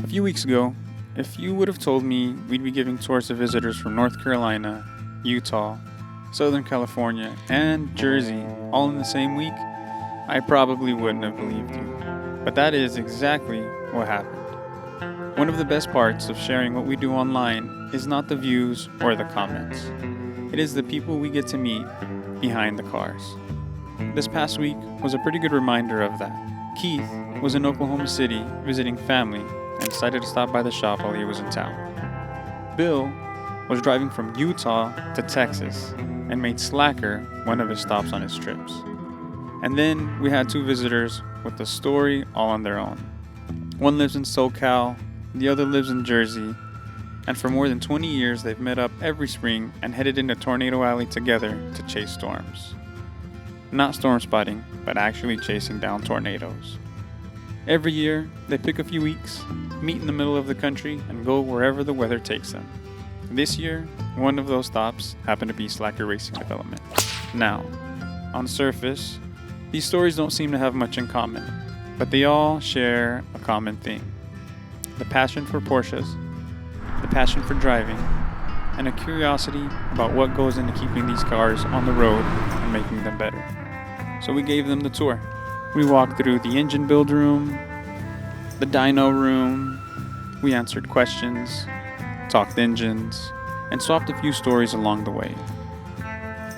A few weeks ago, if you would have told me we'd be giving tours to visitors from North Carolina, Utah, Southern California, and Jersey all in the same week, I probably wouldn't have believed you. But that is exactly what happened. One of the best parts of sharing what we do online is not the views or the comments. It is the people we get to meet behind the cars. This past week was a pretty good reminder of that. Keith was in Oklahoma City visiting family and decided to stop by the shop while he was in town. Bill was driving from Utah to Texas and made Slakker one of his stops on his trips. And then we had two visitors with a story all on their own. One lives in SoCal, the other lives in Jersey, and for more than 20 years they've met up every spring and headed into Tornado Alley together to chase storms. Not storm spotting, but actually chasing down tornadoes. Every year, they pick a few weeks, meet in the middle of the country, and go wherever the weather takes them. This year, one of those stops happened to be Slakker Racing Development. Now, on surface, these stories don't seem to have much in common, but they all share a common theme. The passion for Porsches, the passion for driving, and a curiosity about what goes into keeping these cars on the road and making them better. So we gave them the tour. We walked through the engine build room, the dyno room, we answered questions, talked engines, and swapped a few stories along the way.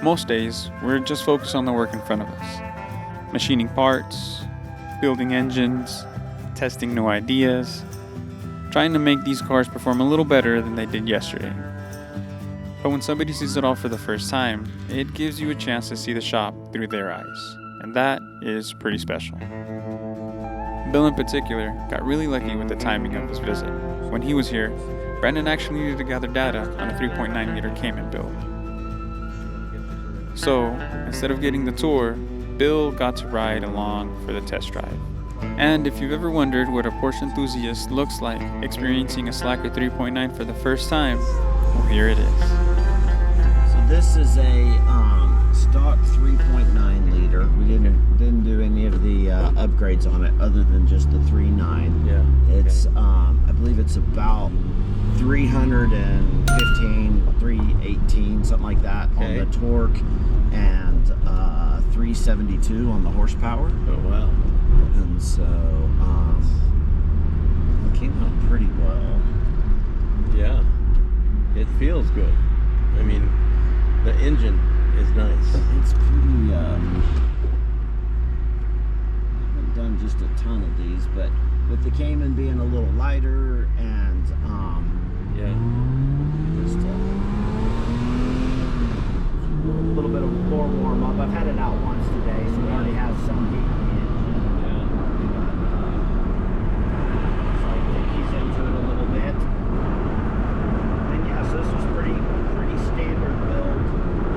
Most days, we're just focused on the work in front of us. Machining parts, building engines, testing new ideas, trying to make these cars perform a little better than they did yesterday. But when somebody sees it all for the first time, it gives you a chance to see the shop through their eyes, and that is pretty special. Bill in particular got really lucky with the timing of his visit. When he was here, Brandon actually needed to gather data on a 3.9 liter Cayman build. So, instead of getting the tour, Bill got to ride along for the test drive. And if you've ever wondered what a Porsche enthusiast looks like experiencing a Slakker 3.9 for the first time, well, here it is. So this is a stock 3.9 liter. We didn't do any of the upgrades on it other than just the 3.9. Yeah. It's I believe it's about 315, 318, something like that on the torque, and 372 on the horsepower. Oh wow. And so it came out pretty well. Yeah. It feels good. I mean, the engine is nice. It's pretty, I haven't done just a ton of these, but with the Cayman being a little lighter and Yeah. just a little bit of more warm up. I've had it out once today, so it already has some heat in the engine. Yeah. So I think he's into it a little bit. And yeah, so this was pretty standard build.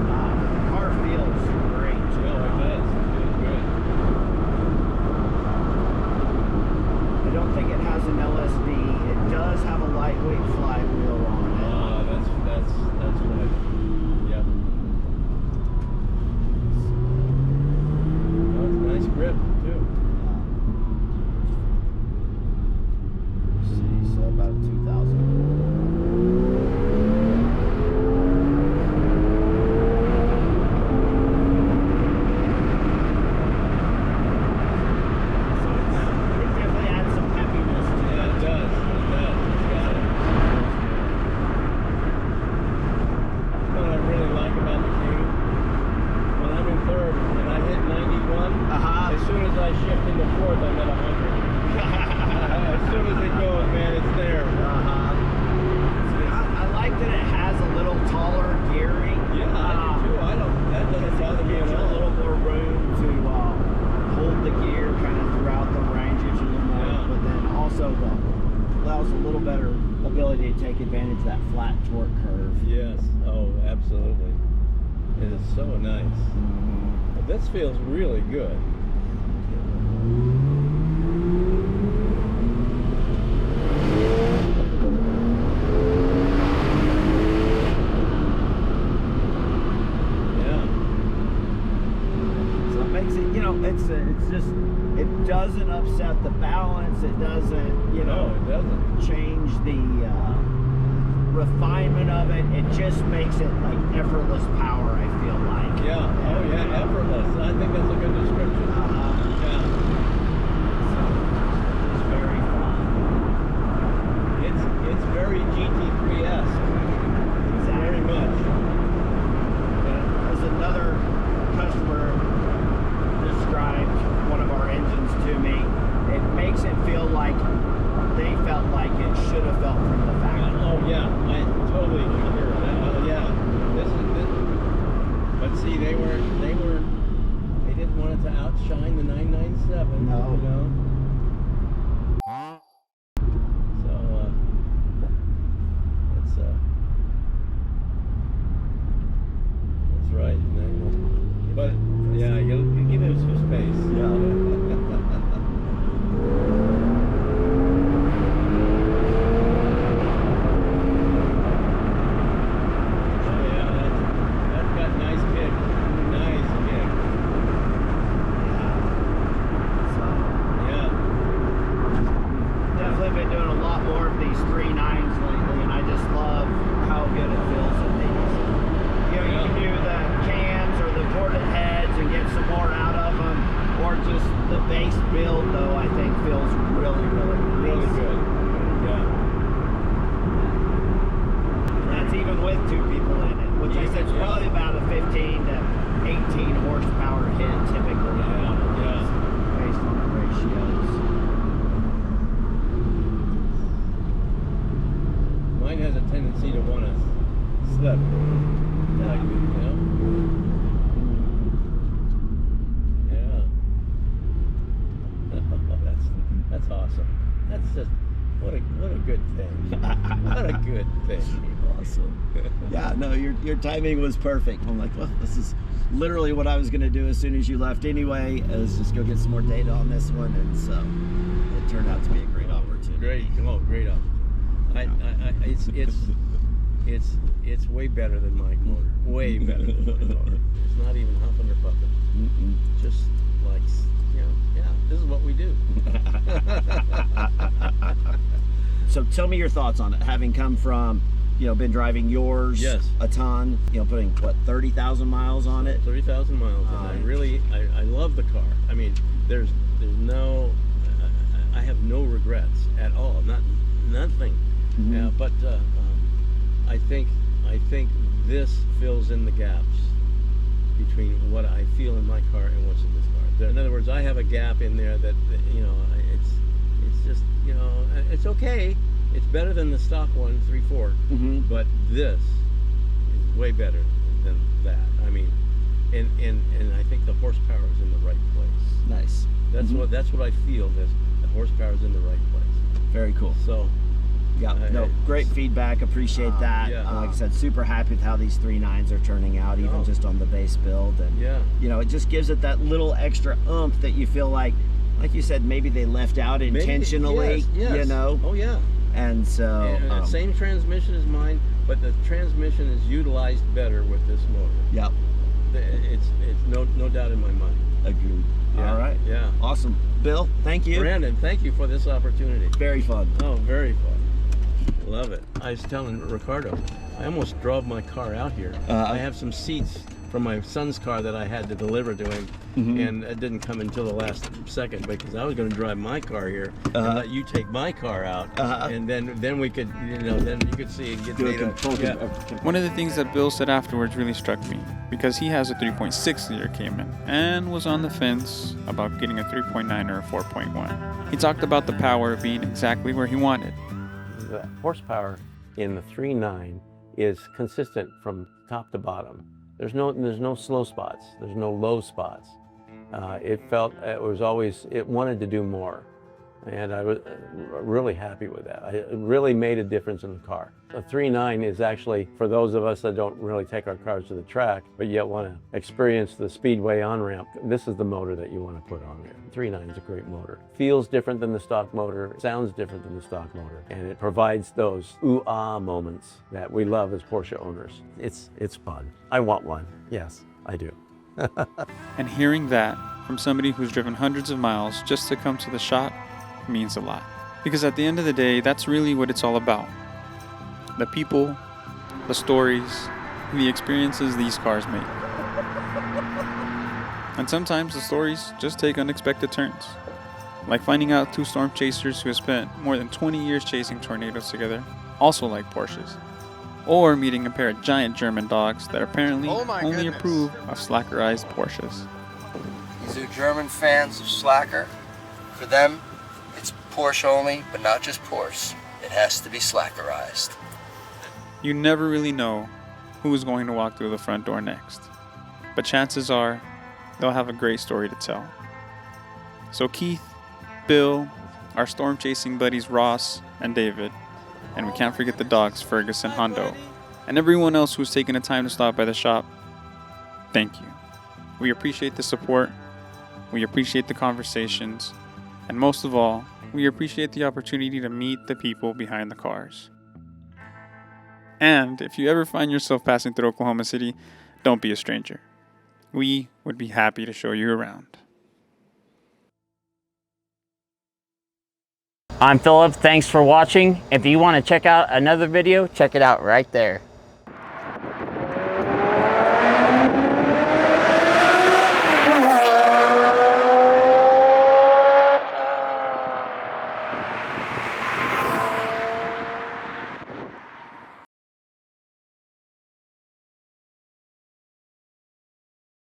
The car feels great. Yeah, like that. Feels good. I don't think it has an LSD. It does have a lightweight flywheel on it. That's what. Yep. That's nice grip too. See, so about 2,000. Allows a little better ability to take advantage of that flat torque curve. Yes. Oh, absolutely. It is so nice. But this feels really good. Yeah. So it makes it, it's just, it doesn't upset the balance. It doesn't, No, it doesn't. the refinement of it, it just makes it like effortless power, I feel like. Yeah. Oh yeah, effortless. I think that's a good description. Yeah. So, it's very fun. It's very GT3-esque. Very much. As another customer described one of our engines to me, it makes it feel like they felt like it should have felt from the factory. Oh yeah, I totally concur. Yeah, this. But see, they didn't want it to outshine the 997. No. You know? So that's right. But yeah, you give him some space. Yeah. That's awesome. That's just what a good thing. What a good thing. Awesome. Yeah, no, your timing was perfect. I'm like, well, this is literally what I was going to do as soon as you left anyway, is just go get some more data on this one, and so it turned out to be a great opportunity. Great, great opportunity. It's way better than my motor. Way better than my motor. It's not even huffing or puffing. Just like, this is what we do. So tell me your thoughts on it, having come from, been driving yours a ton, putting, 30,000 miles on it? 30,000 miles, and I love the car. I mean, there's no, I have no regrets at all, nothing. Yeah, but I think this fills in the gaps between what I feel in my car and what's in this car. In other words, I have a gap in there that it's just, it's okay. It's better than the stock one, 3.4, but this is way better than that. I mean, and I think the horsepower is in the right place. Nice. That's what I feel. That the horsepower is in the right place. Very cool. So. Yeah, no, great feedback. Appreciate that. Like I said, super happy with how these 3.9s are turning out, even just on the base build. And it just gives it that little extra oomph that you feel like you said, maybe they left out intentionally. Yes. Oh yeah. And so same transmission as mine, but the transmission is utilized better with this motor. Yep. It's no doubt in my mind. Agreed. Yeah. All right. Yeah. Awesome. Bill, thank you. Brandon, thank you for this opportunity. Very fun. Oh, very fun. Love it. I was telling Ricardo, I almost drove my car out here. I have some seats from my son's car that I had to deliver to him, and it didn't come until the last second because I was going to drive my car here and let you take my car out, and then we could, then you could see and get data. One of the things that Bill said afterwards really struck me, because he has a 3.6 liter Cayman and was on the fence about getting a 3.9 or a 4.1. He talked about the power being exactly where he wanted. The horsepower in the 3.9 is consistent from top to bottom. There's no slow spots. There's no low spots. It wanted to do more, and I was really happy with that. It really made a difference in the car. The 3.9 is actually for those of us that don't really take our cars to the track, but yet want to experience the speedway on-ramp. This is the motor that you want to put on there. 3.9 is a great motor. Feels different than the stock motor, sounds different than the stock motor, and it provides those ooh-ah moments that we love as Porsche owners. It's fun. I want one. Yes, I do. And hearing that from somebody who's driven hundreds of miles just to come to the shop means a lot. Because at the end of the day, that's really what it's all about. The people, the stories, and the experiences these cars make. And sometimes the stories just take unexpected turns. Like finding out two storm chasers who have spent more than 20 years chasing tornadoes together also like Porsches. Or meeting a pair of giant German dogs that apparently only approve of slackerized Porsches. These are German fans of Slakker. For them, it's Porsche only, but not just Porsche. It has to be slackerized. You never really know who is going to walk through the front door next. But chances are, they'll have a great story to tell. So Keith, Bill, our storm chasing buddies Ross and David, and we can't forget the dogs Fergus and Hondo, and everyone else who's taken the time to stop by the shop, thank you. We appreciate the support, we appreciate the conversations, and most of all, we appreciate the opportunity to meet the people behind the cars. And if you ever find yourself passing through Oklahoma City, don't be a stranger. We would be happy to show you around. I'm Philip, thanks for watching. If you want to check out another video, check it out right there.